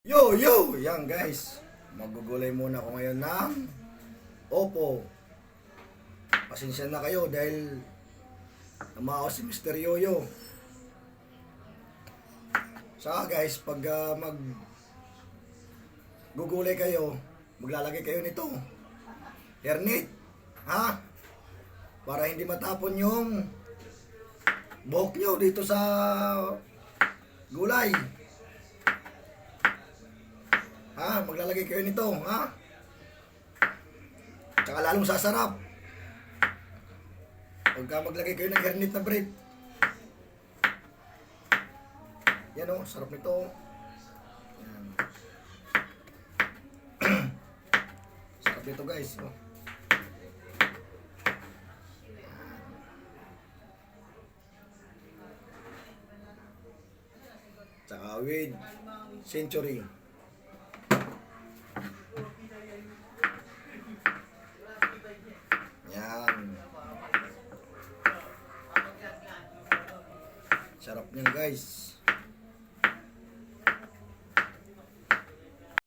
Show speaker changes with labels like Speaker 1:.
Speaker 1: Yo, yo! Yan guys, magugulay muna ako ngayon ng Oppo. Pasensya na kayo dahil namao si Mr. Yoyo. Saka guys, pag gugulay kayo, maglalagay kayo nito hairnet, ha? Para hindi matapon yung buhok nyo dito sa gulay. Ha, maglalagay kayo nito, ha? Tsaka lalong sasarap pagka maglagay kayo ng hairnet na braid. Yan o, sarap nito. Yan. Sarap nito guys, o. Tsaka with Century. Yan. Sarap niyan guys.